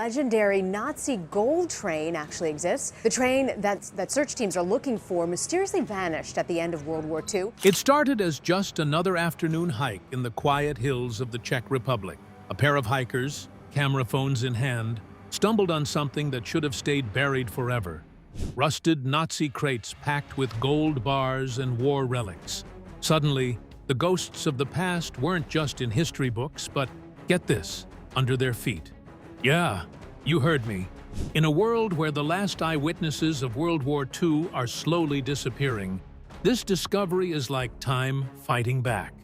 Legendary Nazi gold train actually exists. The train that search teams are looking for mysteriously vanished at the end of World War II. It started as just another afternoon hike in the quiet hills of the Czech Republic. A pair of hikers, camera phones in hand, stumbled on something that should have stayed buried forever. Rusted Nazi crates packed with gold bars and war relics. Suddenly, the ghosts of the past weren't just in history books, but, get this, under their feet. Yeah, you heard me. In a world where the last eyewitnesses of World War II are slowly disappearing, this discovery is like time fighting back.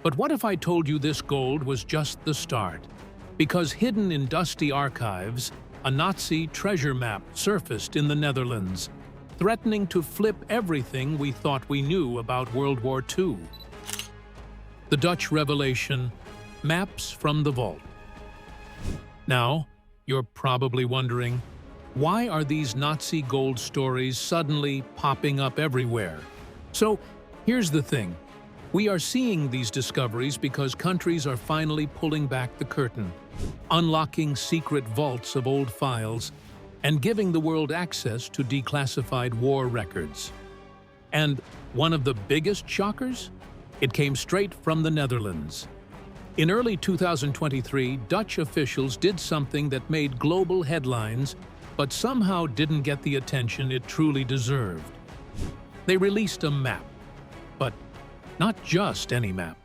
But what if I told you this gold was just the start? Because hidden in dusty archives, a Nazi treasure map surfaced in the Netherlands, threatening to flip everything we thought we knew about World War II. The Dutch revelation, maps from the vault. Now, you're probably wondering, why are these Nazi gold stories suddenly popping up everywhere? So, here's the thing. We are seeing these discoveries because countries are finally pulling back the curtain, unlocking secret vaults of old files, and giving the world access to declassified war records. And one of the biggest shockers? It came straight from the Netherlands. In early 2023, Dutch officials did something that made global headlines, but somehow didn't get the attention it truly deserved. They released a map, but not just any map.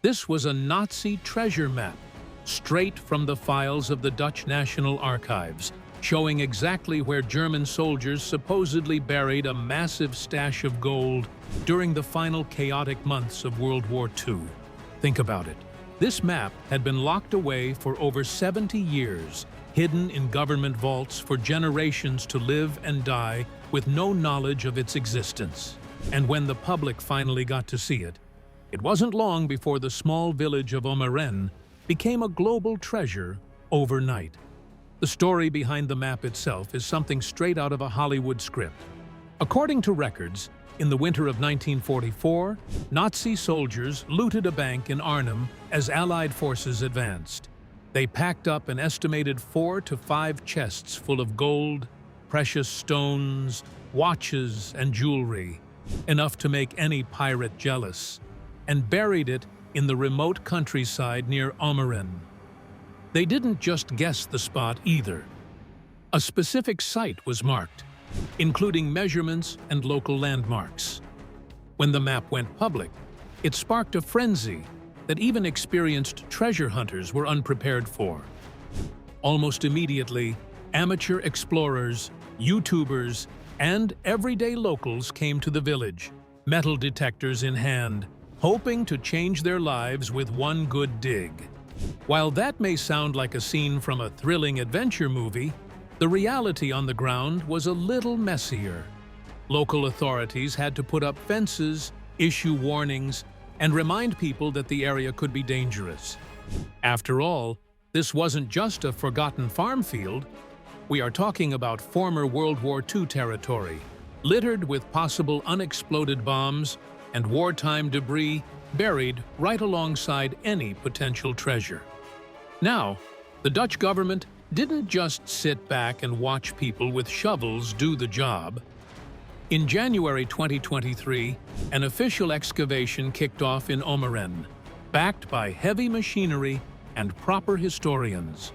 This was a Nazi treasure map, straight from the files of the Dutch National Archives, showing exactly where German soldiers supposedly buried a massive stash of gold during the final chaotic months of World War II. Think about it. This map had been locked away for over 70 years, hidden in government vaults for generations to live and die with no knowledge of its existence. And when the public finally got to see it, it wasn't long before the small village of Omeren became a global treasure overnight. The story behind the map itself is something straight out of a Hollywood script. According to records, in the winter of 1944, Nazi soldiers looted a bank in Arnhem as Allied forces advanced. They packed up an estimated 4 to 5 chests full of gold, precious stones, watches, and jewelry, enough to make any pirate jealous, and buried it in the remote countryside near Omeren. They didn't just guess the spot either. A specific site was marked, including measurements and local landmarks. When the map went public, it sparked a frenzy that even experienced treasure hunters were unprepared for. Almost immediately, amateur explorers, YouTubers, and everyday locals came to the village, metal detectors in hand, hoping to change their lives with one good dig. While that may sound like a scene from a thrilling adventure movie, the reality on the ground was a little messier. Local authorities had to put up fences, issue warnings, and remind people that the area could be dangerous. After all, this wasn't just a forgotten farm field. We are talking about former World War II territory, littered with possible unexploded bombs and wartime debris buried right alongside any potential treasure. Now, the Dutch government didn't just sit back and watch people with shovels do the job. In January 2023, an official excavation kicked off in Omeren, backed by heavy machinery and proper historians.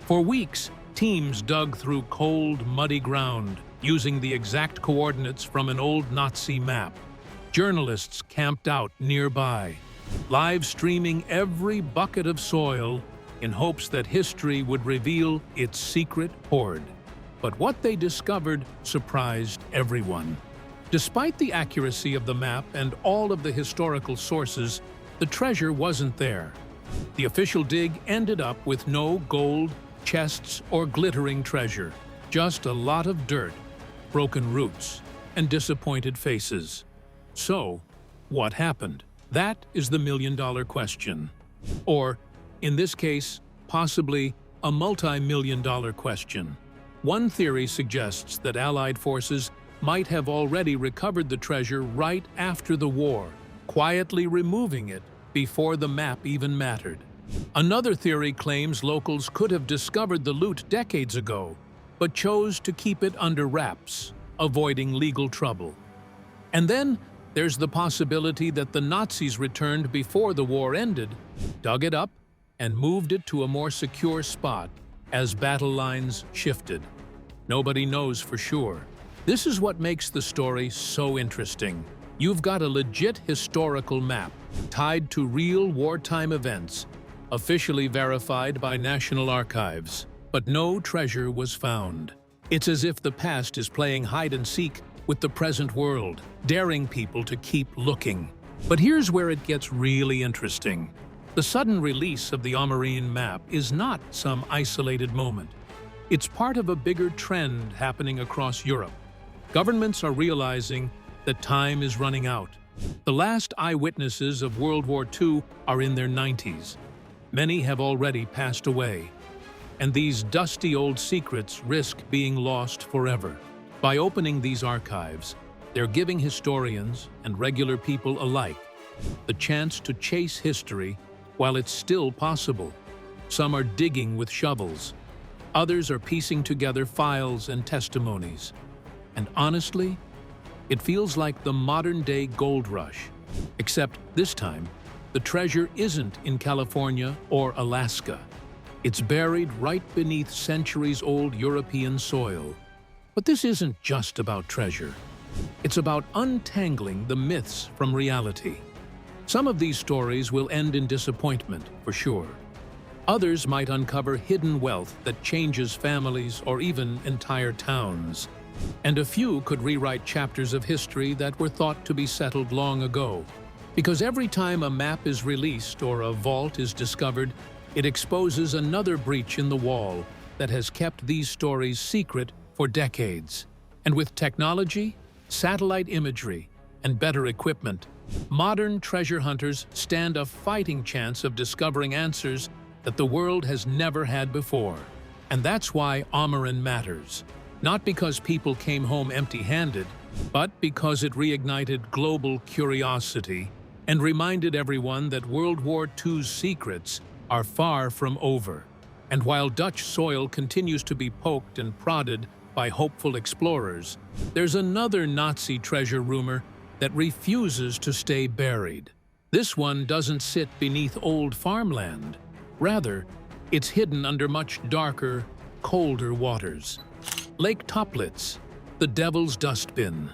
For weeks, teams dug through cold, muddy ground, using the exact coordinates from an old Nazi map. Journalists camped out nearby, live streaming every bucket of soil in hopes that history would reveal its secret hoard. But what they discovered surprised everyone. Despite the accuracy of the map and all of the historical sources, the treasure wasn't there. The official dig ended up with no gold, chests, or glittering treasure, just a lot of dirt, broken roots, and disappointed faces. So, what happened? That is the million-dollar question. Or, in this case, possibly a multi-million-dollar question. One theory suggests that Allied forces might have already recovered the treasure right after the war, quietly removing it before the map even mattered. Another theory claims locals could have discovered the loot decades ago, but chose to keep it under wraps, avoiding legal trouble. And then there's the possibility that the Nazis returned before the war ended, dug it up, and moved it to a more secure spot as battle lines shifted. Nobody knows for sure. This is what makes the story so interesting. You've got a legit historical map tied to real wartime events, officially verified by National Archives, but no treasure was found. It's as if the past is playing hide-and-seek with the present world, daring people to keep looking. But here's where it gets really interesting. The sudden release of the Amarine map is not some isolated moment. It's part of a bigger trend happening across Europe. Governments are realizing that time is running out. The last eyewitnesses of World War II are in their 90s. Many have already passed away. And these dusty old secrets risk being lost forever. By opening these archives, they're giving historians and regular people alike the chance to chase history while it's still possible. Some are digging with shovels. Others are piecing together files and testimonies. And honestly, it feels like the modern-day gold rush. Except this time, the treasure isn't in California or Alaska. It's buried right beneath centuries-old European soil. But this isn't just about treasure. It's about untangling the myths from reality. Some of these stories will end in disappointment, for sure. Others might uncover hidden wealth that changes families or even entire towns. And a few could rewrite chapters of history that were thought to be settled long ago. Because every time a map is released or a vault is discovered, it exposes another breach in the wall that has kept these stories secret for decades. And with technology, satellite imagery, and better equipment, modern treasure hunters stand a fighting chance of discovering answers that the world has never had before. And that's why Amarine matters. Not because people came home empty-handed, but because it reignited global curiosity and reminded everyone that World War II's secrets are far from over. And while Dutch soil continues to be poked and prodded by hopeful explorers, there's another Nazi treasure rumor that refuses to stay buried. This one doesn't sit beneath old farmland. Rather, it's hidden under much darker, colder waters. Lake Toplitz, the Devil's Dustbin.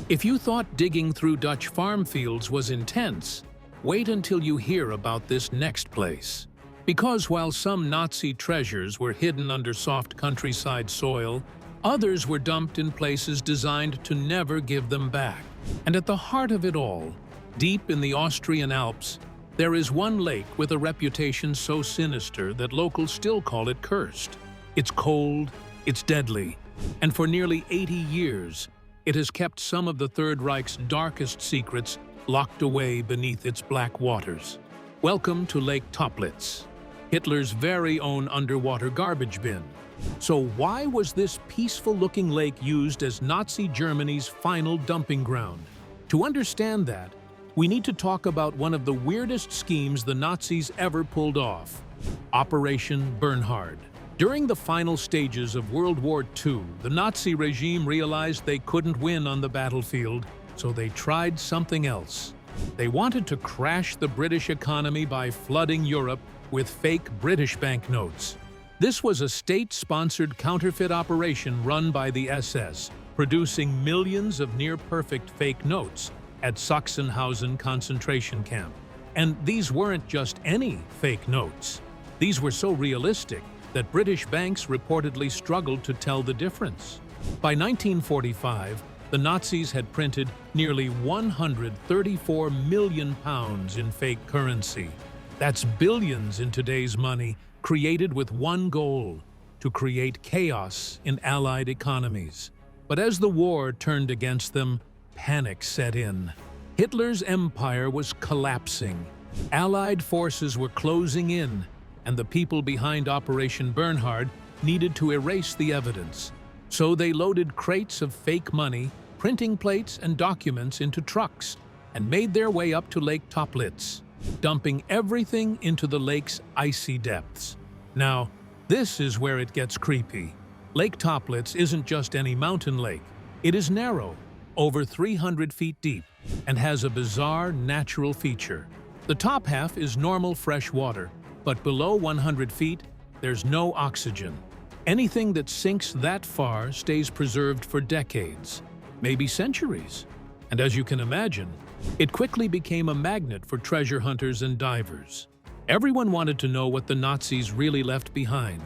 If you thought digging through Dutch farm fields was intense, wait until you hear about this next place. Because while some Nazi treasures were hidden under soft countryside soil, others were dumped in places designed to never give them back. And at the heart of it all, deep in the Austrian Alps, there is one lake with a reputation so sinister that locals still call it cursed. It's cold, it's deadly, and for nearly 80 years, it has kept some of the Third Reich's darkest secrets locked away beneath its black waters. Welcome to Lake Toplitz, Hitler's very own underwater garbage bin. So why was this peaceful-looking lake used as Nazi Germany's final dumping ground? To understand that, we need to talk about one of the weirdest schemes the Nazis ever pulled off, Operation Burnhard. During the final stages of World War II, the Nazi regime realized they couldn't win on the battlefield, so they tried something else. They wanted to crash the British economy by flooding Europe with fake British banknotes. This was a state-sponsored counterfeit operation run by the SS, producing millions of near-perfect fake notes at Sachsenhausen concentration camp. And these weren't just any fake notes. These were so realistic that British banks reportedly struggled to tell the difference. By 1945, the Nazis had printed nearly 134 million pounds in fake currency. That's billions in today's money, created with one goal: to create chaos in Allied economies. But as the war turned against them, panic set in. Hitler's empire was collapsing. Allied forces were closing in, and the people behind Operation Bernhard needed to erase the evidence. So they loaded crates of fake money, printing plates, and documents into trucks and made their way up to Lake Toplitz. dumping everything into the lake's icy depths. Now, this is where it gets creepy. Lake Toplitz isn't just any mountain lake. It is narrow, over 300 feet deep, and has a bizarre natural feature. The top half is normal fresh water, but below 100 feet, there's no oxygen. Anything that sinks that far stays preserved for decades, maybe centuries. And as you can imagine, it quickly became a magnet for treasure hunters and divers. Everyone wanted to know what the Nazis really left behind.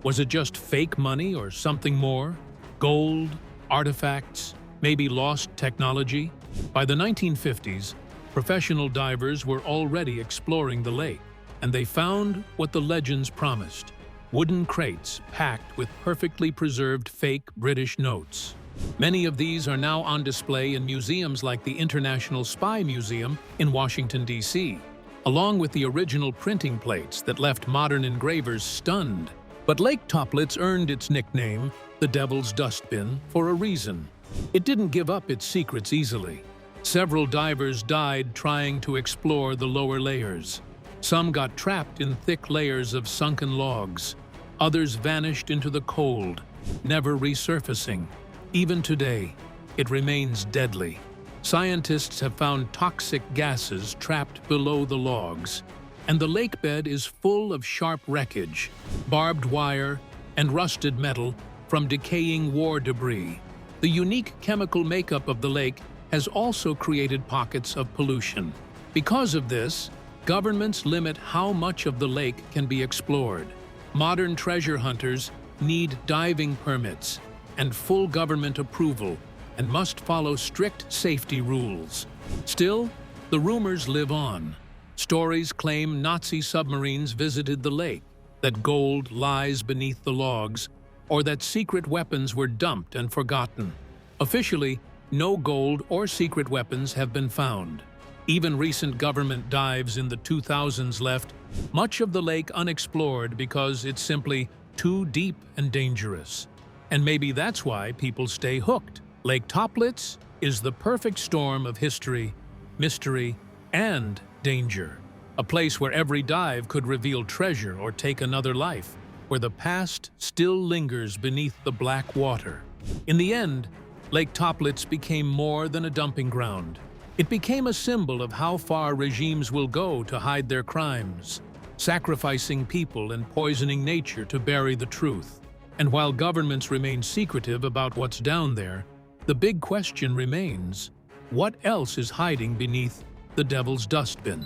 Was it just fake money or something more? Gold, artifacts, maybe lost technology? By the 1950s, professional divers were already exploring the lake, and they found what the legends promised: wooden crates packed with perfectly preserved fake British notes. Many of these are now on display in museums like the International Spy Museum in Washington, D.C., along with the original printing plates that left modern engravers stunned. But Lake Toplitz earned its nickname, the Devil's Dustbin, for a reason. It didn't give up its secrets easily. Several divers died trying to explore the lower layers. Some got trapped in thick layers of sunken logs. Others vanished into the cold, never resurfacing. Even today, it remains deadly. Scientists have found toxic gases trapped below the logs, and the lake bed is full of sharp wreckage, barbed wire, and rusted metal from decaying war debris. The unique chemical makeup of the lake has also created pockets of pollution. Because of this, governments limit how much of the lake can be explored. Modern treasure hunters need diving permits and full government approval, and must follow strict safety rules. Still, the rumors live on. Stories claim Nazi submarines visited the lake, that gold lies beneath the logs, or that secret weapons were dumped and forgotten. Officially, no gold or secret weapons have been found. Even recent government dives in the 2000s left much of the lake unexplored because it's simply too deep and dangerous. And maybe that's why people stay hooked. Lake Toplitz is the perfect storm of history, mystery, and danger. A place where every dive could reveal treasure or take another life, where the past still lingers beneath the black water. In the end, Lake Toplitz became more than a dumping ground. It became a symbol of how far regimes will go to hide their crimes, sacrificing people and poisoning nature to bury the truth. And while governments remain secretive about what's down there, the big question remains: what else is hiding beneath the Devil's Dustbin?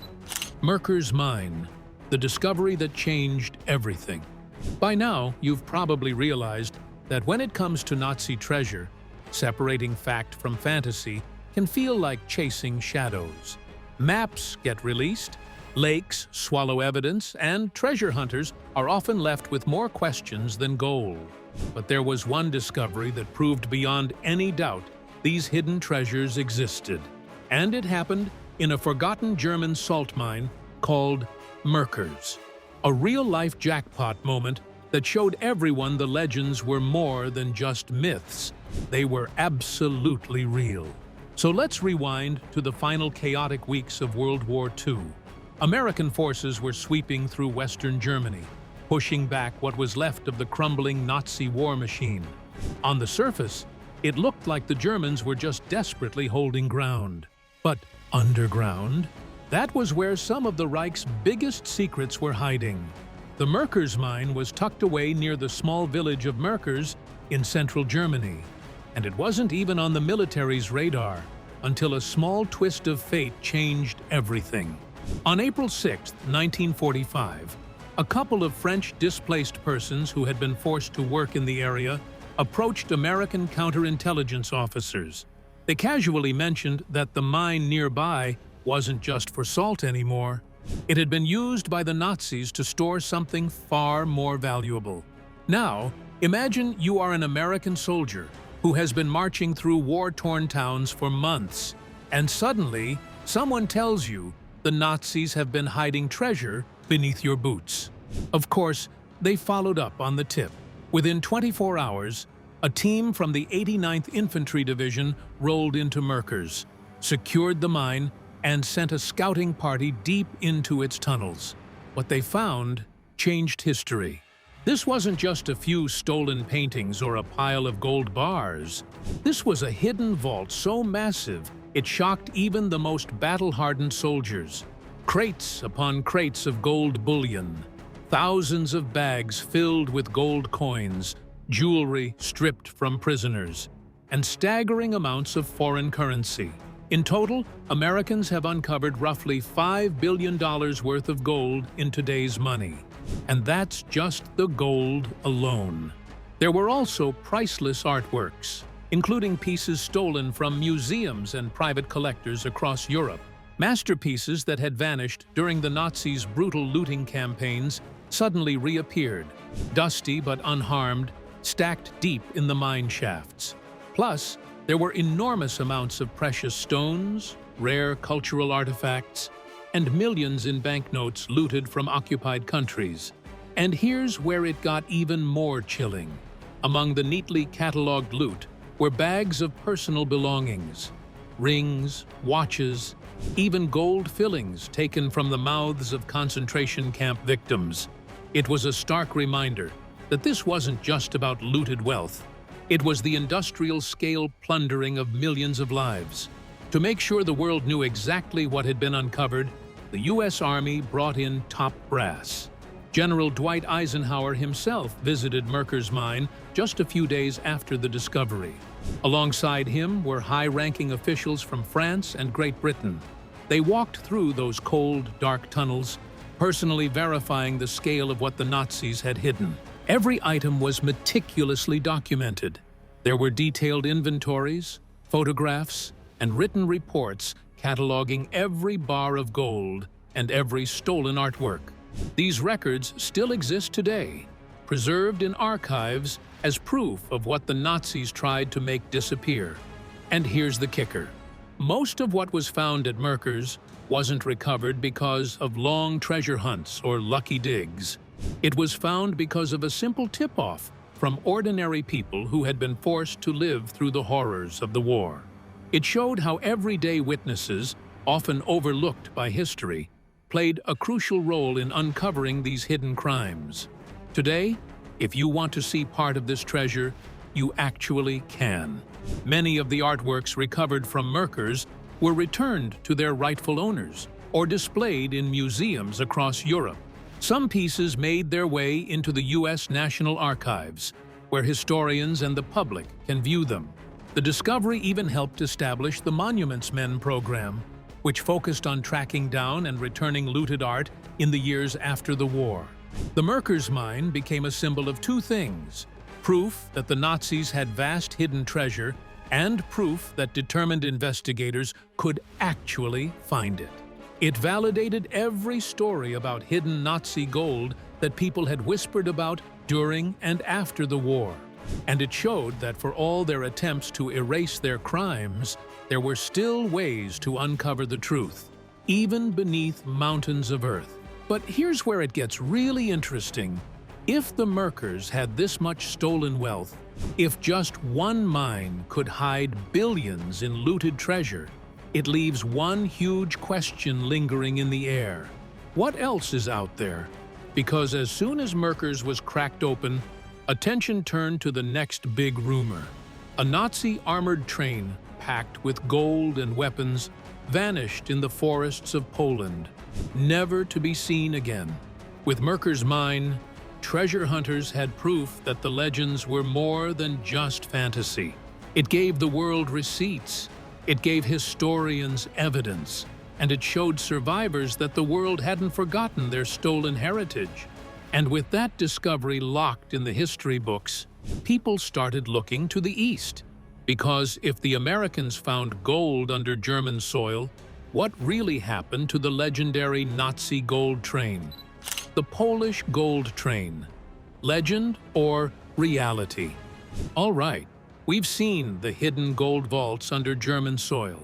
Murkers Mine, the discovery that changed everything. By now, you've probably realized that when it comes to Nazi treasure, separating fact from fantasy can feel like chasing shadows. Maps get released, lakes swallow evidence, and treasure hunters are often left with more questions than gold. But there was one discovery that proved beyond any doubt these hidden treasures existed. And it happened in a forgotten German salt mine called Murkers. A real-life jackpot moment that showed everyone the legends were more than just myths. They were absolutely real. So let's rewind to the final chaotic weeks of World War II. American forces were sweeping through Western Germany, pushing back what was left of the crumbling Nazi war machine. On the surface, it looked like the Germans were just desperately holding ground. But underground, that was where some of the Reich's biggest secrets were hiding. The Murkers Mine was tucked away near the small village of Murkers in central Germany, and it wasn't even on the military's radar until a small twist of fate changed everything. On April 6, 1945, a couple of French displaced persons who had been forced to work in the area approached American counterintelligence officers. They casually mentioned that the mine nearby wasn't just for salt anymore. It had been used by the Nazis to store something far more valuable. Now, imagine you are an American soldier who has been marching through war-torn towns for months, and suddenly someone tells you the Nazis have been hiding treasure beneath your boots. Of course, they followed up on the tip. Within 24 hours, a team from the 89th Infantry Division rolled into Murkers, secured the mine, and sent a scouting party deep into its tunnels. What they found changed history. This wasn't just a few stolen paintings or a pile of gold bars. This was a hidden vault so massive it shocked even the most battle-hardened soldiers. Crates upon crates of gold bullion, thousands of bags filled with gold coins, jewelry stripped from prisoners, and staggering amounts of foreign currency. In total, Americans have uncovered roughly $5 billion worth of gold in today's money. And that's just the gold alone. There were also priceless artworks, including pieces stolen from museums and private collectors across Europe. Masterpieces that had vanished during the Nazis' brutal looting campaigns suddenly reappeared, dusty but unharmed, stacked deep in the mine shafts. Plus, there were enormous amounts of precious stones, rare cultural artifacts, and millions in banknotes looted from occupied countries. And here's where it got even more chilling. Among the neatly catalogued loot were bags of personal belongings, rings, watches, even gold fillings taken from the mouths of concentration camp victims. It was a stark reminder that this wasn't just about looted wealth. It was the industrial-scale plundering of millions of lives. To make sure the world knew exactly what had been uncovered, the U.S. Army brought in top brass. General Dwight Eisenhower himself visited Murkers Mine just a few days after the discovery. Alongside him were high-ranking officials from France and Great Britain. They walked through those cold, dark tunnels, personally verifying the scale of what the Nazis had hidden. Every item was meticulously documented. There were detailed inventories, photographs, and written reports cataloging every bar of gold and every stolen artwork. These records still exist today, preserved in archives as proof of what the Nazis tried to make disappear. And here's the kicker. Most of what was found at Murkers wasn't recovered because of long treasure hunts or lucky digs. It was found because of a simple tip-off from ordinary people who had been forced to live through the horrors of the war. It showed how everyday witnesses, often overlooked by history, played a crucial role in uncovering these hidden crimes. Today, if you want to see part of this treasure, you actually can. Many of the artworks recovered from Murkers were returned to their rightful owners or displayed in museums across Europe. Some pieces made their way into the U.S. National Archives, where historians and the public can view them. The discovery even helped establish the Monuments Men program, which focused on tracking down and returning looted art in the years after the war. The Murkers Mine became a symbol of two things: proof that the Nazis had vast hidden treasure, and proof that determined investigators could actually find it. It validated every story about hidden Nazi gold that people had whispered about during and after the war. And it showed that for all their attempts to erase their crimes, there were still ways to uncover the truth, even beneath mountains of earth. But here's where it gets really interesting. If the Murkers had this much stolen wealth, if just one mine could hide billions in looted treasure, it leaves one huge question lingering in the air. What else is out there? Because as soon as Murkers was cracked open, attention turned to the next big rumor. A Nazi armored train, packed with gold and weapons, vanished in the forests of Poland, never to be seen again. With Murkers Mine, treasure hunters had proof that the legends were more than just fantasy. It gave the world receipts, it gave historians evidence, and it showed survivors that the world hadn't forgotten their stolen heritage. And with that discovery locked in the history books, people started looking to the east. Because if the Americans found gold under German soil, what really happened to the legendary Nazi gold train? The Polish gold train. Legend or reality? All right, we've seen the hidden gold vaults under German soil.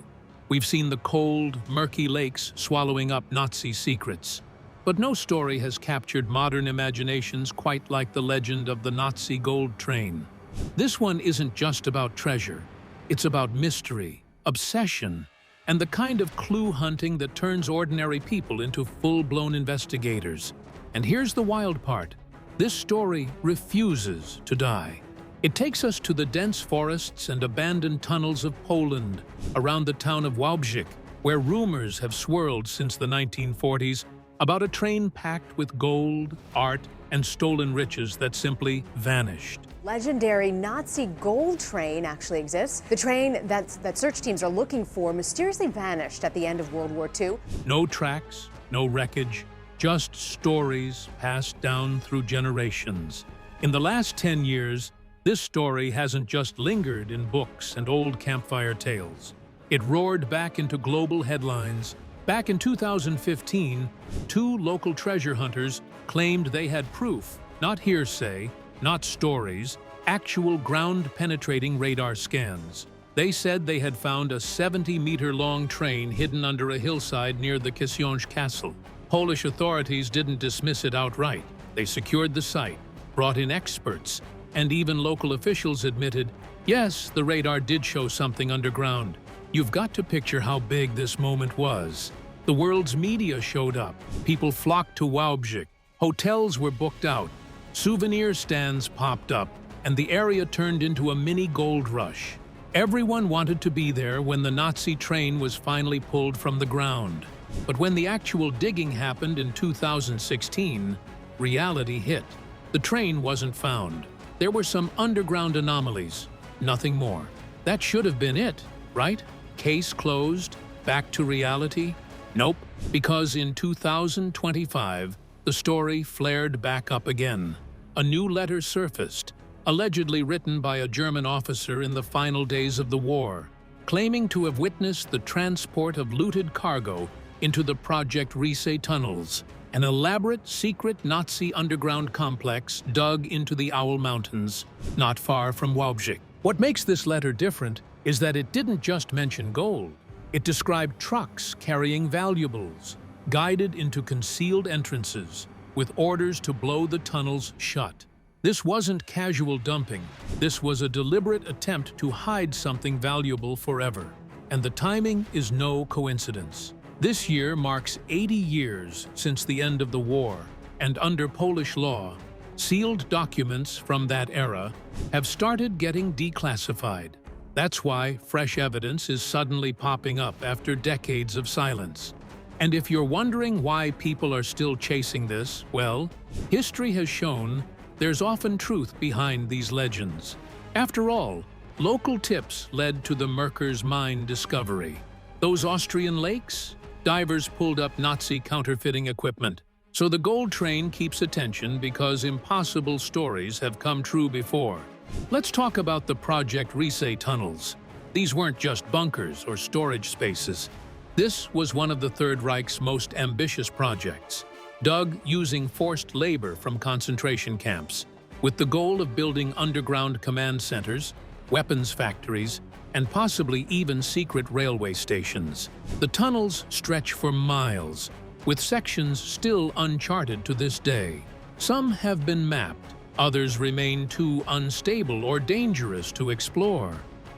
We've seen the cold, murky lakes swallowing up Nazi secrets. But no story has captured modern imaginations quite like the legend of the Nazi gold train. This one isn't just about treasure. It's about mystery, obsession, and the kind of clue hunting that turns ordinary people into full-blown investigators. And here's the wild part. This story refuses to die. It takes us to the dense forests and abandoned tunnels of Poland, around the town of Wałbrzych, where rumors have swirled since the 1940s about a train packed with gold, art, and stolen riches that simply vanished. Legendary Nazi gold train actually exists. The train that search teams are looking for mysteriously vanished at the end of World War II. No tracks, no wreckage, just stories passed down through generations. In the last 10 years, this story hasn't just lingered in books and old campfire tales. It roared back into global headlines. Back in 2015, 2 local treasure hunters claimed they had proof, not hearsay, not stories, actual ground-penetrating radar scans. They said they had found a 70-meter-long train hidden under a hillside near the Kisiąż Castle. Polish authorities didn't dismiss it outright. They secured the site, brought in experts, and even local officials admitted, yes, the radar did show something underground. You've got to picture how big this moment was. The world's media showed up. People flocked to Wałbrzych. Hotels were booked out. Souvenir stands popped up, and the area turned into a mini gold rush. Everyone wanted to be there when the Nazi train was finally pulled from the ground. But when the actual digging happened in 2016, reality hit. The train wasn't found. There were some underground anomalies, nothing more. That should have been it, right? Case closed, back to reality? Nope, because in 2025, the story flared back up again. A new letter surfaced, allegedly written by a German officer in the final days of the war, claiming to have witnessed the transport of looted cargo into the Project WWII tunnels, an elaborate secret Nazi underground complex dug into the Owl Mountains, not far from Wałbrzych. What makes this letter different is that it didn't just mention gold. It described trucks carrying valuables, guided into concealed entrances, with orders to blow the tunnels shut. This wasn't casual dumping. This was a deliberate attempt to hide something valuable forever. And the timing is no coincidence. This year marks 80 years since the end of the war, and under Polish law, sealed documents from that era have started getting declassified. That's why fresh evidence is suddenly popping up after decades of silence. And if you're wondering why people are still chasing this, well, history has shown there's often truth behind these legends. After all, local tips led to the Murkers Mine discovery. Those Austrian lakes? Divers pulled up Nazi counterfeiting equipment. So the gold train keeps attention because impossible stories have come true before. Let's talk about the Project WWII tunnels. These weren't just bunkers or storage spaces. This was one of the Third Reich's most ambitious projects, dug using forced labor from concentration camps, with the goal of building underground command centers, weapons factories, and possibly even secret railway stations. The tunnels stretch for miles, with sections still uncharted to this day. Some have been mapped, others remain too unstable or dangerous to explore.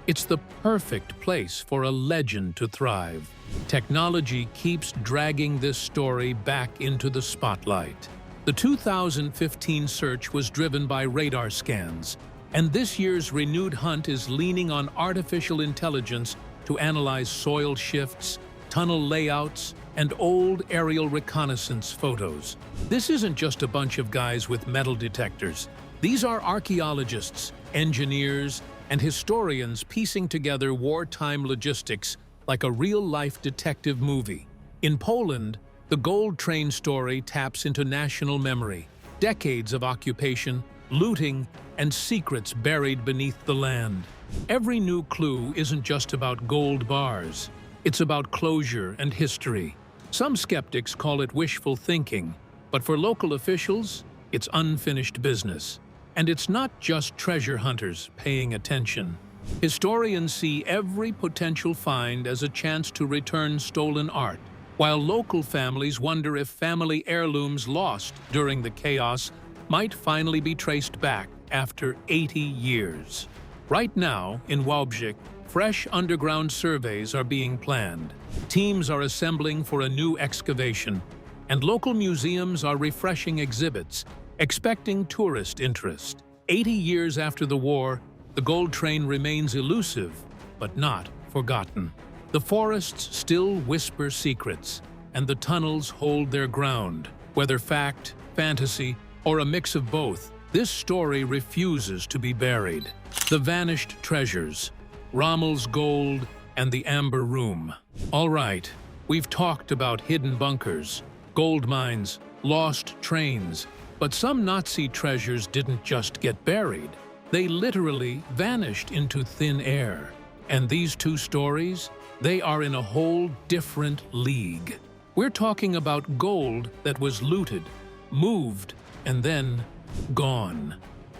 It's the perfect place for a legend to thrive. Technology keeps dragging this story back into the spotlight. The 2015 search was driven by radar scans, and this year's renewed hunt is leaning on artificial intelligence to analyze soil shifts, tunnel layouts, and old aerial reconnaissance photos. This isn't just a bunch of guys with metal detectors. These are archaeologists, engineers, and historians piecing together wartime logistics like a real-life detective movie. In Poland, the gold train story taps into national memory, decades of occupation, looting, and secrets buried beneath the land. Every new clue isn't just about gold bars. It's about closure and history. Some skeptics call it wishful thinking, but for local officials, it's unfinished business. And it's not just treasure hunters paying attention. Historians see every potential find as a chance to return stolen art, while local families wonder if family heirlooms lost during the chaos might finally be traced back after 80 years. Right now, in Wałbrzych, fresh underground surveys are being planned. Teams are assembling for a new excavation, and local museums are refreshing exhibits, expecting tourist interest. 80 years after the war, the gold train remains elusive, but not forgotten. The forests still whisper secrets, and the tunnels hold their ground. Whether fact, fantasy, or a mix of both, this story refuses to be buried. The vanished treasures, Ramls Gold and the Amber Room. All right, we've talked about hidden bunkers, gold mines, lost trains, but some Nazi treasures didn't just get buried. They literally vanished into thin air. And these two stories, they are in a whole different league. We're talking about gold that was looted, moved, and then gone.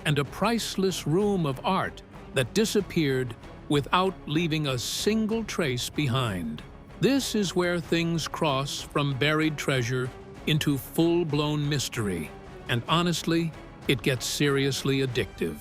And a priceless room of art that disappeared without leaving a single trace behind. This is where things cross from buried treasure into full-blown mystery. And honestly, it gets seriously addictive.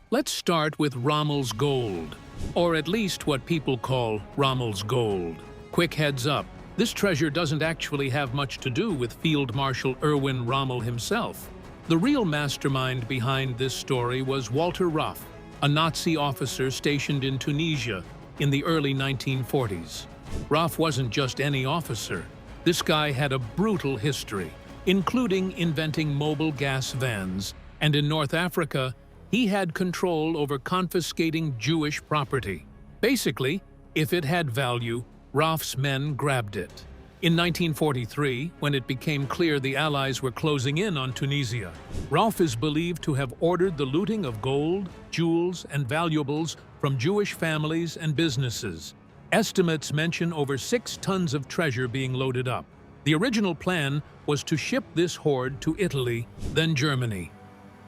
Let's start with Ramls Gold, or at least what people call Ramls Gold. Quick heads up, this treasure doesn't actually have much to do with Field Marshal Erwin Rommel himself. The real mastermind behind this story was Walter Ruff, a Nazi officer stationed in Tunisia in the early 1940s. Ruff wasn't just any officer. This guy had a brutal history, including inventing mobile gas vans, and in North Africa, he had control over confiscating Jewish property. Basically, if it had value, Ruff's men grabbed it. In 1943, when it became clear the Allies were closing in on Tunisia, Ruff is believed to have ordered the looting of gold, jewels, and valuables from Jewish families and businesses. Estimates mention over 6 tons of treasure being loaded up. The original plan was to ship this hoard to Italy, then Germany.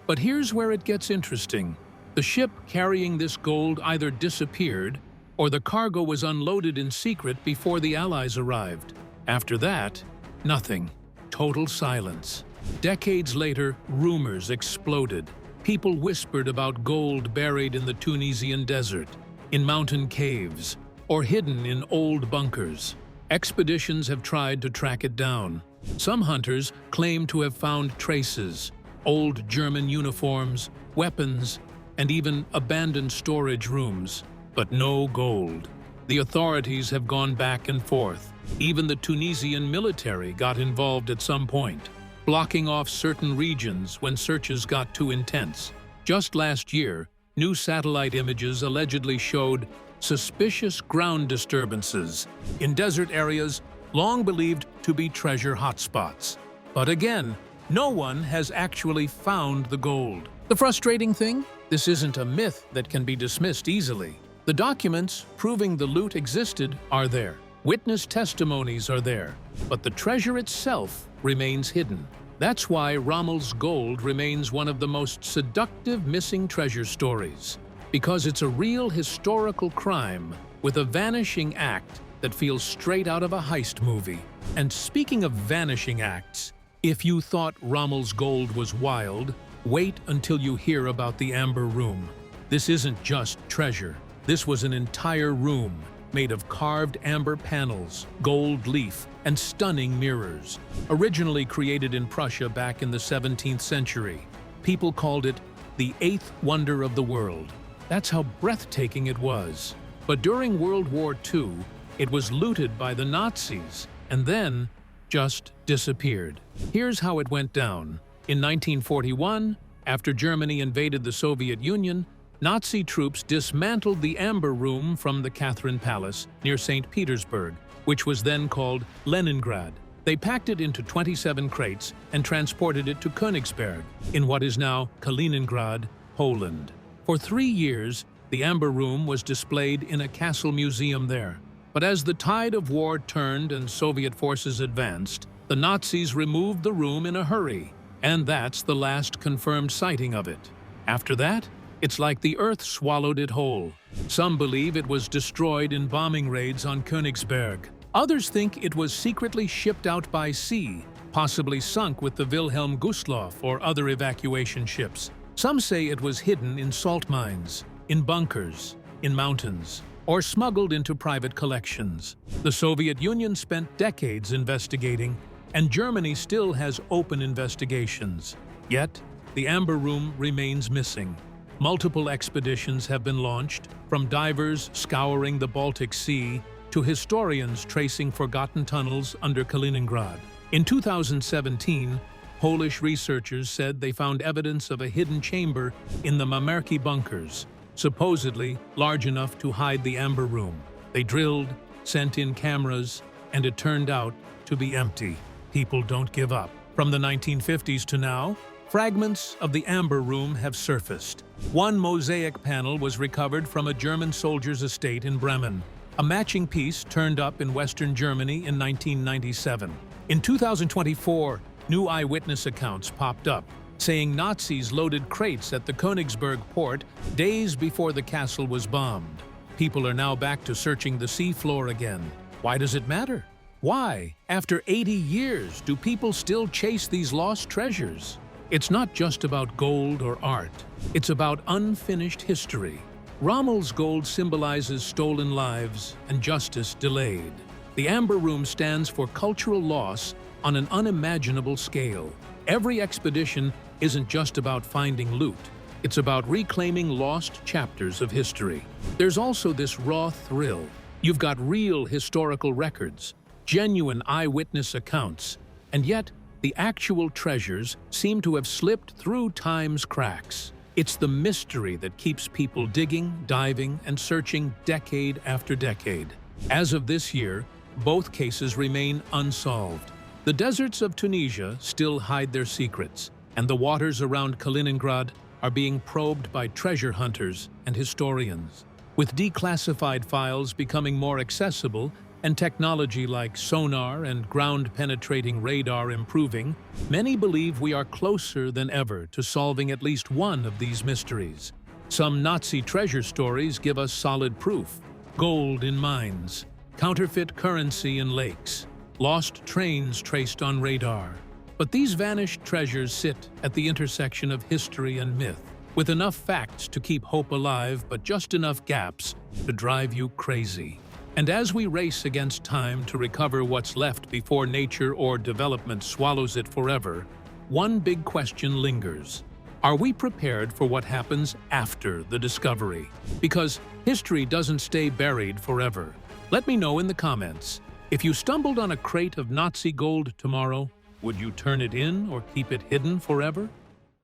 But here's where it gets interesting. The ship carrying this gold either disappeared, or the cargo was unloaded in secret before the Allies arrived. After that, nothing. Total silence. Decades later, rumors exploded. People whispered about gold buried in the Tunisian desert, in mountain caves, or hidden in old bunkers. Expeditions have tried to track it down. Some hunters claim to have found traces, old German uniforms, weapons, and even abandoned storage rooms, but no gold. The authorities have gone back and forth. Even the Tunisian military got involved at some point, blocking off certain regions when searches got too intense. Just last year, new satellite images allegedly showed suspicious ground disturbances in desert areas long believed to be treasure hotspots. But again, no one has actually found the gold. The frustrating thing? This isn't a myth that can be dismissed easily. The documents proving the loot existed are there. Witness testimonies are there, but the treasure itself remains hidden. That's why Ramls Gold remains one of the most seductive missing treasure stories, because it's a real historical crime with a vanishing act that feels straight out of a heist movie. And speaking of vanishing acts, if you thought Ramls Gold was wild, wait until you hear about the Amber Room. This isn't just treasure. This was an entire room made of carved amber panels, gold leaf, and stunning mirrors. Originally created in Prussia back in the 17th century, people called it the 8th wonder of the world. That's how breathtaking it was. But during World War II, it was looted by the Nazis and then just disappeared. Here's how it went down. In 1941, after Germany invaded the Soviet Union, Nazi troops dismantled the Amber Room from the Catherine Palace near St. Petersburg, which was then called Leningrad. They packed it into 27 crates and transported it to Königsberg, in what is now Kaliningrad, Poland. For 3 years, the Amber Room was displayed in a castle museum there. But as the tide of war turned and Soviet forces advanced, the Nazis removed the room in a hurry, and that's the last confirmed sighting of it. After that, it's like the earth swallowed it whole. Some believe it was destroyed in bombing raids on Königsberg. Others think it was secretly shipped out by sea, possibly sunk with the Wilhelm Gustloff or other evacuation ships. Some say it was hidden in salt mines. in bunkers, in mountains, or smuggled into private collections. The Soviet Union spent decades investigating, and Germany still has open investigations. Yet, the Amber Room remains missing. Multiple expeditions have been launched, from divers scouring the Baltic Sea to historians tracing forgotten tunnels under Kaliningrad. In 2017, Polish researchers said they found evidence of a hidden chamber in the Murkers bunkers, supposedly large enough to hide the Amber Room. They drilled, sent in cameras, and it turned out to be empty. People don't give up. From the 1950s to now, fragments of the Amber Room have surfaced. One mosaic panel was recovered from a German soldier's estate in Bremen. A matching piece turned up in Western Germany in 1997. In 2024, new eyewitness accounts popped up, saying Nazis loaded crates at the Königsberg port days before the castle was bombed. People are now back to searching the seafloor again. Why does it matter? Why, after 80 years, do people still chase these lost treasures? It's not just about gold or art. It's about unfinished history. Ramls Gold symbolizes stolen lives and justice delayed. The Amber Room stands for cultural loss on an unimaginable scale. Every expedition isn't just about finding loot. It's about reclaiming lost chapters of history. There's also this raw thrill. You've got real historical records, genuine eyewitness accounts, and yet the actual treasures seem to have slipped through time's cracks. It's the mystery that keeps people digging, diving, and searching decade after decade. As of this year, both cases remain unsolved. The deserts of Tunisia still hide their secrets, and the waters around Kaliningrad are being probed by treasure hunters and historians. With declassified files becoming more accessible and technology like sonar and ground-penetrating radar improving, many believe we are closer than ever to solving at least one of these mysteries. Some Nazi treasure stories give us solid proof: gold in mines, counterfeit currency in lakes, lost trains traced on radar. But these vanished treasures sit at the intersection of history and myth, with enough facts to keep hope alive but just enough gaps to drive you crazy. And as we race against time to recover what's left before nature or development swallows it forever, one big question lingers. Are we prepared for what happens after the discovery? Because history doesn't stay buried forever. Let me know in the comments. If you stumbled on a crate of Nazi gold tomorrow, would you turn it in or keep it hidden forever?